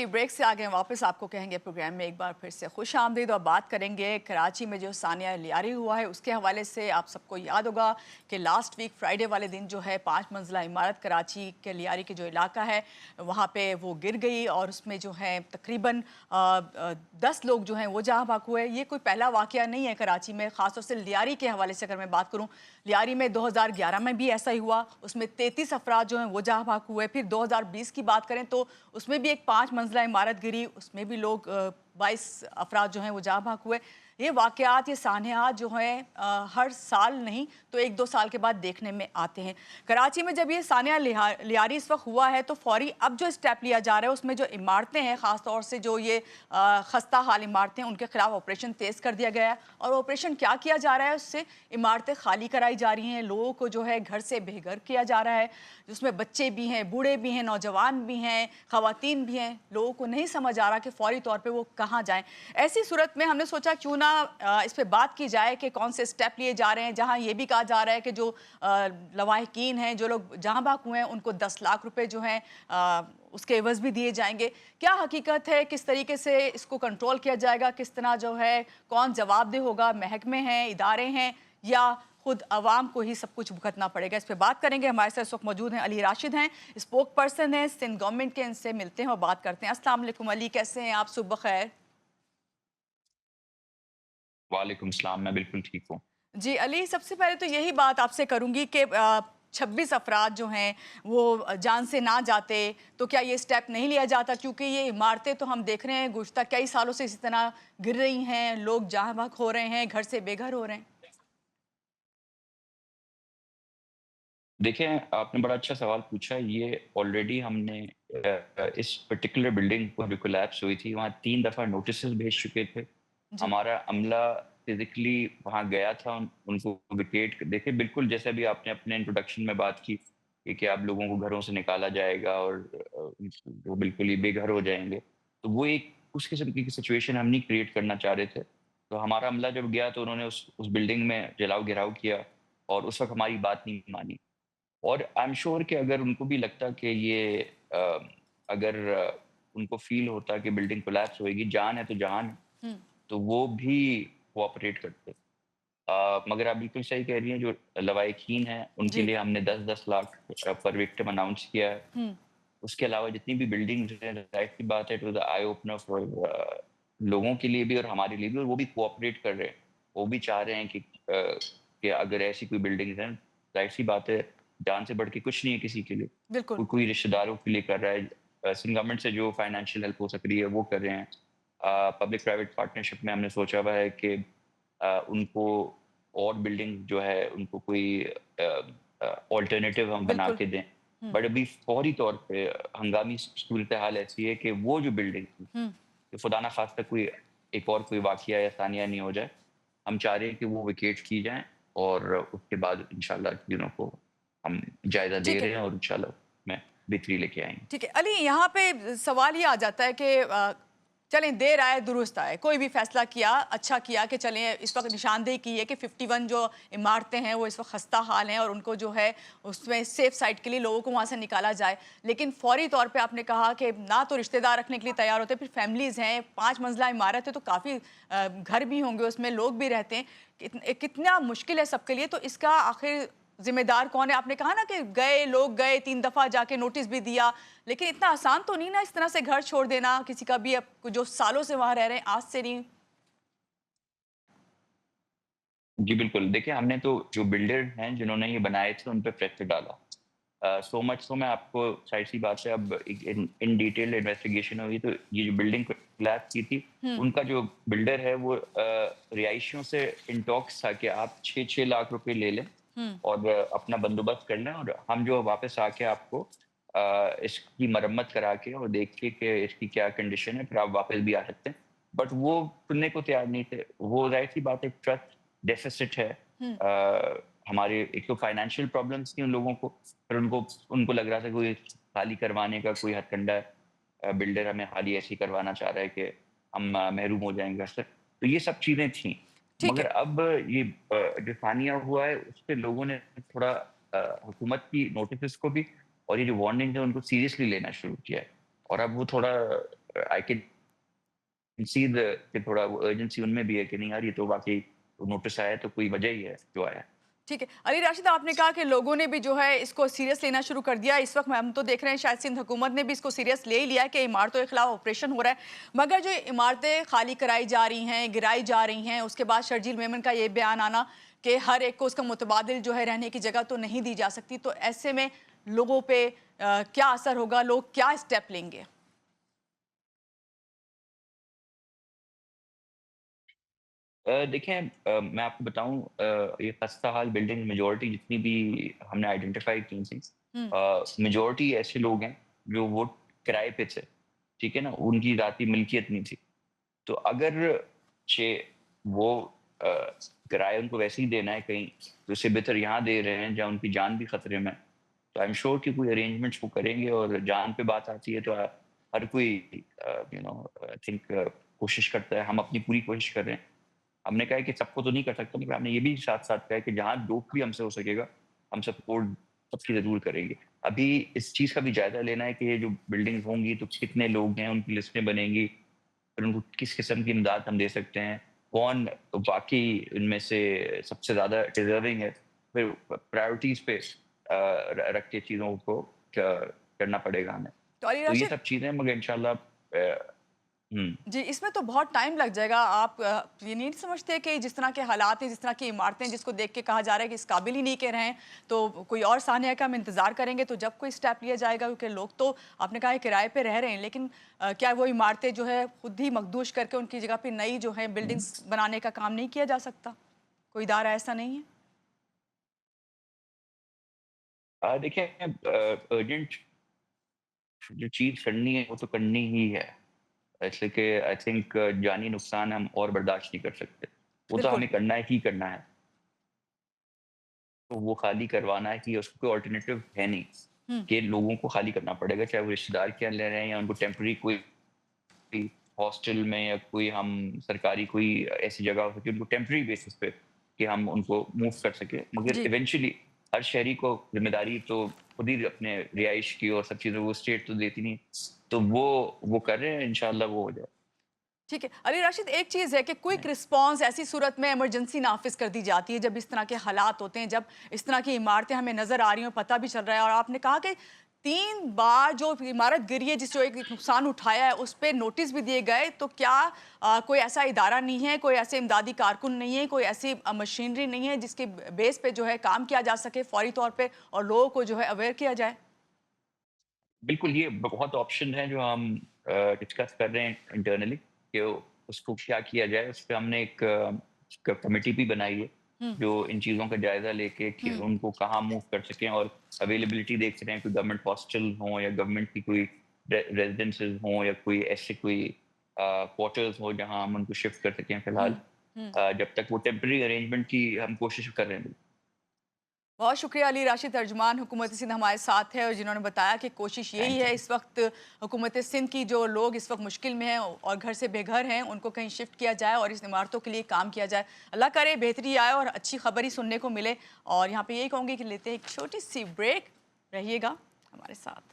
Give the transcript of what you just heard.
जी, break से आ गए वापस आपको कहेंगे प्रोग्राम में एक बार फिर से खुश आमदीद और बात करेंगे कराची में जो सानिया लियारी हुआ है उसके हवाले से। आप सबको याद होगा कि लास्ट वीक फ्राइडे वाले दिन जो है 5 मंजिला इमारत कराची के लियारी के जो इलाका है वहाँ पे वो गिर गई और उसमें जो है तकरीबन 10 लोग जो हैं वो जहाँ भाग हुए। ये कोई पहला वाक़या नहीं है कराची में, ख़ासतौर से लियारी के हवाले से अगर मैं बात करूँ। लियारी में 2011 में भी ऐसा ही हुआ, उसमें 33 अफराद जो हैं वो जहाँ भाग हुए। फिर 2020 की बात करें तो उसमें भी एक 5 मंजिला इमारत गिरी, उसमें भी लोग 22 अफराद जो हैं वो जहाँ भाग हुए। ये वाक़यात, ये सानहात जो हैं हर साल नहीं तो 1-2 साल के बाद देखने में आते हैं। कराची में जब ये सानिया लियारी इस वक्त हुआ है तो फ़ौरी अब जो स्टेप लिया जा रहा है उसमें जो इमारतें हैं, ख़ास तौर से जो ये खस्ता हाल इमारतें, उनके खिलाफ ऑपरेशन तेज़ कर दिया गया है। और ऑपरेशन क्या किया जा रहा है, उससे इमारतें खाली कराई जा रही हैं, लोगों को जो है घर से बेघर किया जा रहा है, जिसमें बच्चे भी हैं, बूढ़े भी हैं, नौजवान भी हैं, ख़वातीन भी हैं। लोगों को नहीं समझ आ रहा कि फ़ौरी तौर पे वो कहाँ जाएँ। ऐसी सूरत में हमने सोचा क्यों ना इस पे बात की जाए कि कौन से स्टेप लिए जा रहे हैं, जहाँ ये भी कहा जा रहा है कि जो लवाहिकीन हैं, जो लोग जहाँ भाग हुए हैं, उनको 10 लाख रुपए जो हैं उसके एवज़ भी दिए जाएँगे। क्या हकीकत है, किस तरीके से इसको कंट्रोल किया जाएगा, किस तरह जो है, कौन जवाबदेह होगा, महकमे हैं, इदारे हैं या खुद अवाम को ही सब कुछ भुगतना पड़ेगा? इस पे बात करेंगे। हमारे साथ इस वक्त मौजूद हैं अली राशिद, हैं स्पोक पर्सन हैं सिंध गवर्नमेंट के। इनसे मिलते हैं और बात करते हैं। अस्सलाम वालेकुम अली, कैसे हैं आप? सुबह खैर। वालेकुम सलाम, मैं बिल्कुल ठीक हूँ। जी अली, सबसे पहले तो यही बात आपसे करूंगी कि 26 अफराद जो हैं वो जान से ना जाते तो क्या ये स्टेप नहीं लिया जाता? क्योंकि ये इमारतें तो हम देख रहे हैं गुज़श्ता कई सालों से इसी तरह गिर रही हैं, लोग जहाँ बहक हो रहे हैं, घर से बेघर हो रहे हैं। देखें, आपने बड़ा अच्छा सवाल पूछा। ये ऑलरेडी हमने इस पर्टिकुलर बिल्डिंग को जो कोलैप्स हुई थी, वहाँ 3 दफ़ा नोटिसेस भेज चुके थे। जी। हमारा अमला फिज़िकली वहाँ गया था उनको विकेट देखिए, बिल्कुल जैसे अभी आपने अपने इंट्रोडक्शन में बात की कि आप लोगों को घरों से निकाला जाएगा और वो बिल्कुल ही बेघर हो जाएँगे। तो वो एक उस किस्म की सिचुएशन हम नहीं क्रिएट करना चाह रहे थे। तो हमारा अमला जब गया तो उन्होंने उस बिल्डिंग में जलाओ-घिराव किया और उस वक़्त हमारी बात नहीं मानी। और आई एम श्योर कि अगर उनको भी लगता कि ये अगर उनको फ़ील होता कि बिल्डिंग कोलैप्स होएगी, जान है तो जहान है, हुँ। तो वो भी कोऑपरेट करते। मगर आप बिल्कुल सही कह रही हैं, जो लवाहिकीन हैं, उनके जी। लिए हमने 10-10 लाख पर विक्टिम अनाउंस किया है। हुँ। उसके अलावा जितनी भी बिल्डिंग्स हैं, ज़ाहिर-सी बात है, it was a eye opener for लोगों के लिए भी और हमारे लिए भी, और वो भी कोऑपरेट कर रहे हैं। वो भी चाह रहे हैं कि अगर ऐसी कोई बिल्डिंग्स हैं, ज़ाहिर-सी बात है, जान से बढ़ के कुछ नहीं है किसी के लिए। बिल्कुल। कोई कोई रिश्तेदारों के लिए कर रहा है। सिंध गवर्नमेंट से जो फाइनेंशियल हेल्प हो सक रही है, वो कर रहे हैं। पब्लिक प्राइवेट पार्टनरशिप में हमने सोचा हुआ है कि उनको और बिल्डिंग जो है, उनको कोई अल्टरनेटिव हम बना बिल्कुल। के दें। हुँ। बट अभी फौरी तौर पे हंगामी सूरत हाल ऐसी है कि वो जो बिल्डिंग थी, हुँ। कि खुदा ना खास्ता कोई एक और कोई वाक़या या सानिया नहीं हो जाए। हम चाह रहे हैं कि वो वेकेट की जाएँ और उसके बाद इंशाल्लाह चीज़ों को हम जायज़ा दे ठीक है। रहे हैं और इंशाल्लाह में बेहतरी लेके आएँगे। ठीक है। अली, यहाँ पे सवाल ये आ जाता है कि चलें देर आए दुरुस्त आए, कोई भी फैसला किया, अच्छा किया कि चलें इस वक़्त निशानदेही की है कि 51 जो इमारतें हैं वो इस वक़्त खस्ता हाल हैं और उनको जो है उसमें सेफ साइड के लिए लोगों को वहाँ से निकाला जाए। लेकिन फ़ौरी तौर पे आपने कहा कि ना तो रिश्तेदार रखने के लिए तैयार होते, फिर फैमिलीज़ हैं, 5 मंजिला इमारत है तो काफ़ी घर भी होंगे उसमें, लोग भी रहते हैं। कितना मुश्किल है सबके लिए, तो इसका आखिर ज़िम्मेदार कौन है? आपने कहा ना कि गए, लोग गए, 3 दफ़ा जाके नोटिस भी दिया, लेकिन इतना आसान तो नहीं ना इस तरह से घर छोड़ देना किसी का भी, अब जो सालों से वहाँ रह रहे हैं, आज से नहीं। जी, बिल्कुल। देखिए, हमने तो जो बिल्डर हैं जिन्होंने ये बनाए थे, उन पे प्रेशर डाला। सो मच सो मैं आपको ज़ाहिर-सी बात है, अब एक इन इन डिटेल इन्वेस्टिगेशन हुई तो ये जो बिल्डिंग कोलैप्स की थी, हुँ। उनका जो बिल्डर है वो रिहायशियों से इन टॉक्स था कि आप 6-6 लाख रुपए ले लें हुँ। और अपना बंदोबस्त कर लें और हम जो वापस आके आपको इसकी मरम्मत करा के और देख के कि इसकी क्या कंडीशन है, फिर आप वापस भी आ सकते हैं। बट वो सुनने को तैयार नहीं थे। वो ज़ाहिर-सी बात है, ट्रस्ट डेफ़िसिट है। हुँ। हमारे एक तो फाइनेंशियल प्रॉब्लम्स थी उन लोगों को, फिर उनको उनको लग रहा था कोई खाली करवाने का कोई हथकंडा है। बिल्डर हमें खाली ऐसे ही करवाना चाह रहा है कि हम महरूम हो जाएँगे घर से। तो ये सब चीज़ें थीं। ठीक मगर है। अब ये जो सानिया हुआ है, उसपे लोगों ने थोड़ा हुकूमत की नोटिसेस को भी और ये जो वार्निंग है, उनको सीरियसली लेना शुरू किया है। और अब वो थोड़ा आई कैन सी द कि थोड़ा वो अर्जेंसी उनमें भी है कि नहीं यार, ये तो वाक़ई नोटिस आया है तो कोई वजह ही है जो आया है। ठीक है। अली राशिद, आपने कहा कि लोगों ने भी जो है इसको सीरियस लेना शुरू कर दिया। इस वक़्त हम तो देख रहे हैं शायद सिंध हुकूमत ने भी इसको सीरियस ले ही लिया है कि इमारतों के खिलाफ ऑपरेशन हो रहा है। मगर जो इमारतें खाली कराई जा रही हैं, गिराई जा रही हैं, उसके बाद शर्जील मेमन का ये बयान आना कि हर एक को उसका मुतबादिल जो है रहने की जगह तो नहीं दी जा सकती। तो ऐसे में लोगों पे क्या असर होगा? लोग क्या स्टेप लेंगे? देखें, मैं आपको बताऊँ, ये खस्ता हाल बिल्डिंग मेजॉरिटी जितनी भी हमने आइडेंटिफ़ाई की थी, हुँ, मेजॉरिटी ऐसे लोग हैं जो वो किराए पे थे, ठीक है ना? उनकी ज़ाती मिल्कियत नहीं थी। तो अगर चे वो अ, किराया उनको वैसे ही देना है कहीं, तो इससे बेहतर यहाँ दे रहे हैं जहाँ उनकी जान भी खतरे में है। तो आई एम श्योर कि कोई अरेंजमेंट्स वो करेंगे, और जान पे बात आती है तो हर कोई आई थिंक कोशिश करता है। हम अपनी पूरी कोशिश कर रहे हैं। हमने कहा है कि सबको तो नहीं कर सकते, मगर हमने ये भी साथ-साथ कहा है कि जहाँ जो भी हमसे हो सकेगा, हम सपोर्ट सबकी ज़रूर करेंगे। अभी इस चीज़ का भी जायज़ा लेना है कि ये जो बिल्डिंग्स होंगी तो कितने लोग हैं, उनकी लिस्टें बनेंगी, फिर उनको किस किस्म की इमदाद हम दे सकते हैं, कौन वाक़ई इनमें से सबसे ज़्यादा डिज़र्विंग है, फिर प्रायोरिटीज़ पे रख के चीज़ों को करना पड़ेगा हमें। तो अली तो ये राशिद, सब चीज़ें, मगर इंशाल्लाह हुँ। जी, इसमें तो बहुत टाइम लग जाएगा। आप ये नहीं समझते कि जिस तरह के हालात हैं, जिस तरह की इमारतें जिसको देख के कहा जा रहा है कि इस काबिल ही नहीं के रहे हैं, तो कोई और सानिया का हम इंतज़ार करेंगे तो जब कोई स्टेप लिया जाएगा, क्योंकि लोग तो आपने कहा है किराए पे रह रहे हैं, लेकिन क्या वो इमारतें जो है खुद ही मखदूश करके उनकी जगह पे नई जो है बिल्डिंग्स बनाने का काम नहीं किया जा सकता? कोई इदारा ऐसा नहीं है? देखिए, अर्जेंट जो चीज़ करनी है वो तो करनी ही है। ऐसे कि आई थिंक जानी नुकसान हम और बर्दाश्त नहीं कर सकते। वो तो बिल्कुल। हमें करना ही करना है। तो वो खाली करवाना है कि उसको कोई अल्टरनेटिव है नहीं, हुँ। कि लोगों को खाली करना पड़ेगा, चाहे वो रिश्तेदार के यहाँ ले रहे हैं या उनको टेम्परेरी कोई हॉस्टल में, या कोई हम सरकारी कोई ऐसी जगह हो सके उनको टेम्परेरी बेसिस पे कि हम उनको मूव कर सकें। मगर जी। इवेंचुअली हर शहरी को ज़िम्मेदारी तो खुद ही अपने रिहाइश की और सब चीज़ों को स्टेट तो देती नहीं। तो वो कर रहे हैं, इंशाल्लाह वो हो जाए। ठीक है। अली राशिद, एक चीज़ है कि क्विक रिस्पॉन्स ऐसी सूरत में इमरजेंसी नाफ़िज़ कर दी जाती है जब इस तरह के हालात होते हैं, जब इस तरह की इमारतें हमें नज़र आ रही हों, पता भी चल रहा है। और आपने कहा कि 3 बार जो इमारत गिरी है, जिस जो एक नुकसान उठाया है, उस पे नोटिस भी दिए गए। तो क्या कोई ऐसा इदारा नहीं है, कोई ऐसे इमदादी कारकुन नहीं है, कोई ऐसी मशीनरी नहीं है जिसके बेस पे जो है काम किया जा सके फ़ौरी तौर पे और लोगों को जो है अवेयर किया जाए? बिल्कुल, ये बहुत ऑप्शन हैं जो हम डिस्कस कर रहे हैं इंटरनली कि उसको क्या किया जाए। उस पे हमने एक कमिटी भी बनाई है, हुँ, जो इन चीज़ों का जायज़ा लेके कि हुँ। उनको कहाँ मूव कर सकें, और अवेलेबिलिटी देख रहे हैं, कोई गवर्नमेंट हॉस्टल हों या गवर्नमेंट की कोई रेजिडेंसेज़ हों, या कोई ऐसे कोई क्वार्टर्स हो जहाँ हम उनको शिफ्ट कर सकें हुँ, फ़िलहाल। हुँ। जब तक वो टेम्परेरी अरेंजमेंट की हम कोशिश कर रहे हैं। बहुत शुक्रिया अली राशिद, तर्जुमान हुकूमत सिंध हमारे साथ है और जिन्होंने बताया कि कोशिश यही थैंक है यू। इस वक्त हुकूमत सिंध की, जो लोग इस वक्त मुश्किल में हैं और घर से बेघर हैं, उनको कहीं शिफ्ट किया जाए और इस इमारतों के लिए काम किया जाए। अल्लाह करे बेहतरी आए और अच्छी खबर ही सुनने को मिले। और यहाँ पे यही कहूँगी कि लेते हैं एक छोटी सी ब्रेक। रहिएगा हमारे साथ।